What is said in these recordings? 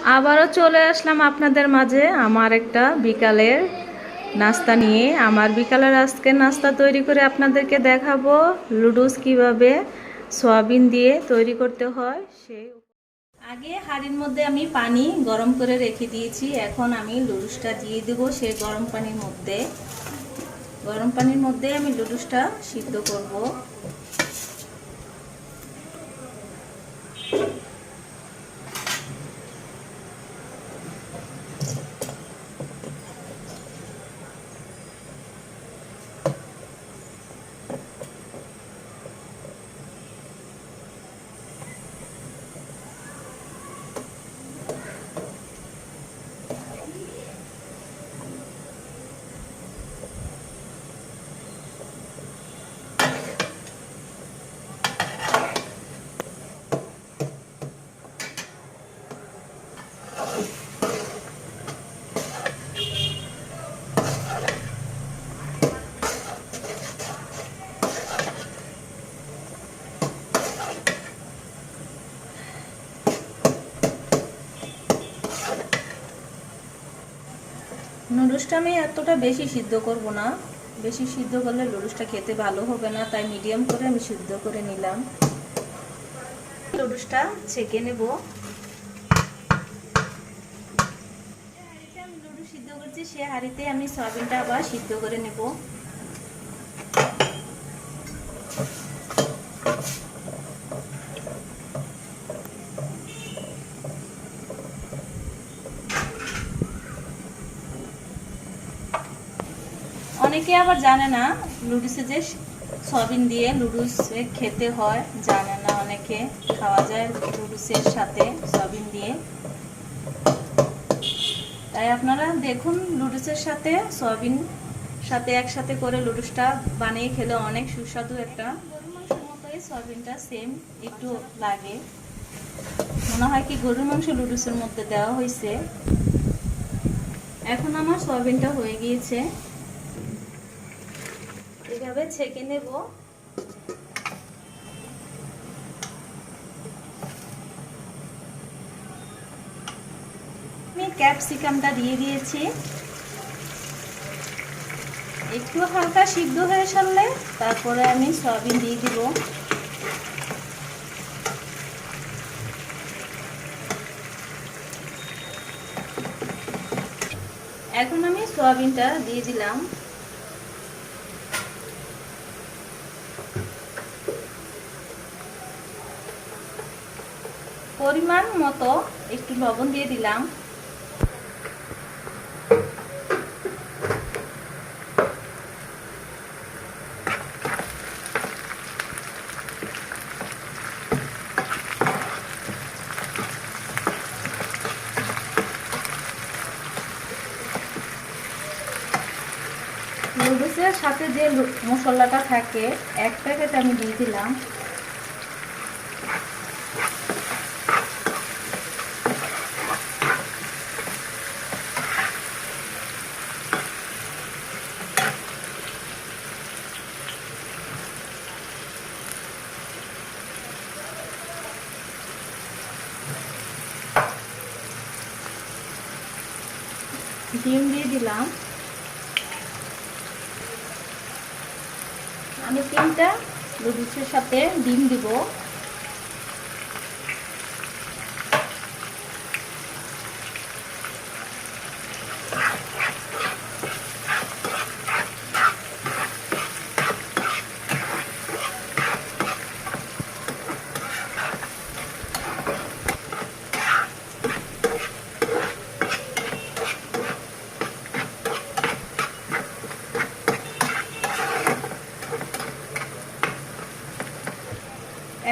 আবারও চলে আসলাম আপনাদের মাঝে আমার একটা বিকালের নাস্তা নিয়ে। আমার বিকালের আজকে নাস্তা তৈরি করে আপনাদেরকে দেখাবো লুডুস কিভাবে সয়াবিন দিয়ে তৈরি করতে হয়। আগে হাঁড়ির মধ্যে আমি পানি গরম করে রেখে দিয়েছি। এখন আমি লুডুসটা দিয়ে দেবো সেই গরম পানির মধ্যে। গরম পানির মধ্যে আমি লুডুসটা সিদ্ধ করব। নুডলসটা আমি এতটা বেশি সিদ্ধ করব না, বেশি সিদ্ধ করলে নুডলসটা খেতে ভালো হবে না, তাই মিডিয়াম করে আমি সিদ্ধ করে নিলাম। নুডলসটা ছেঁকে নেব। আমি নুডলস সিদ্ধ করছি, সে হাঁড়িতে আমি সয়াবিনটা আবার সিদ্ধ করে নেব। অনেকে আবার জানে না লুডুসে যে সয়াবিন দিয়ে লুডুস খেতে হয়, জানে না অনেকে। খাওয়া যায় লুডুসের সাথে সয়াবিন দিয়ে। তাই আপনারা দেখুন, লুডুসের সাথে সয়াবিন সাথে একসাথে করে লুডুসটা বানিয়ে খেলে অনেক সুস্বাদু একটা। গরুর মাংসের মতোই সয়াবিনটা সেম একটু লাগে, মনে হয় কি গরুর মাংস লুডুসের মধ্যে দেওয়া হয়েছে। এখন আমার সয়াবিনটা হয়ে গিয়েছে, এভাবে ছেঁকে নেব। আমি ক্যাপসিকামটা দিয়ে দিয়েছি, একটু হালকা সিদ্ধ হয়ে সারলে তারপরে আমি সয়াবিন দিয়ে দিব। এখন আমি সয়াবিনটা দিয়ে দিলাম। পরিমাণ মতো একটু লবণ দিয়ে দিলাম। নুডলসের সাথে যে মশলাটা থাকে এক প্যাকেট আমি দিয়ে দিলাম। ডিম দিয়ে দিলাম। আমি 3টা নুডলসের সাথে ডিম দিব।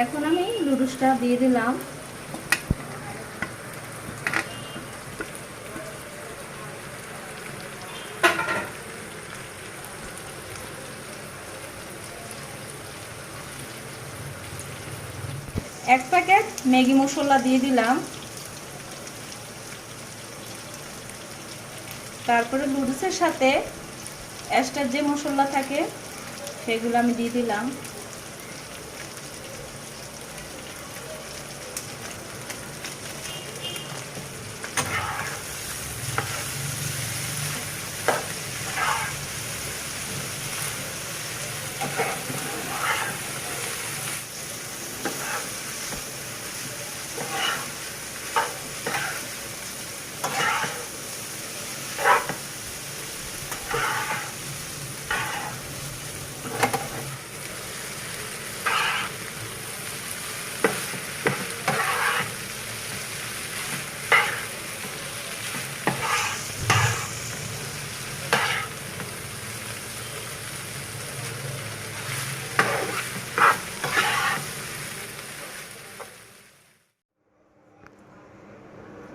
এখন আমি নুডলসটা দিয়ে দিলাম। এক প্যাকেট ম্যাগি মশলা দিয়ে দিলাম। তারপরে নুডলসের সাথে এক্সট্রা যে মশলা থাকে সেগুলো আমি দিয়ে দিলাম।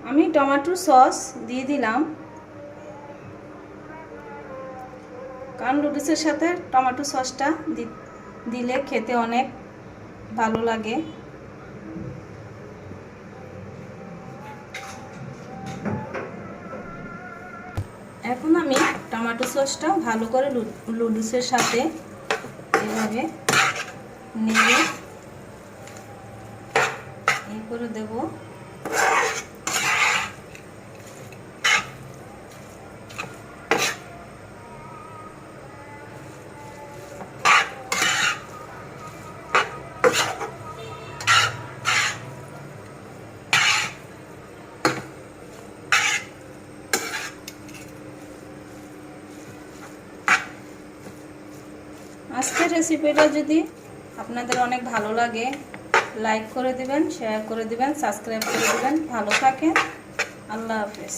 আমি টমেটো সস দিয়ে দিলাম, কারণ নুডলসের সাথে টমেটো সসটা দিলে খেতে অনেক ভালো লাগে। এখন আমি টমেটো সসটা ভালো করে নুডলসের সাথে এভাবে নেড়ে করে দেব। আজকের রেসিপিটা যদি আপনাদের অনেক ভালো লাগে, লাইক করে দিবেন, শেয়ার করে দিবেন, সাবস্ক্রাইব করে দিবেন। ভালো থাকেন, আল্লাহ হাফেজ।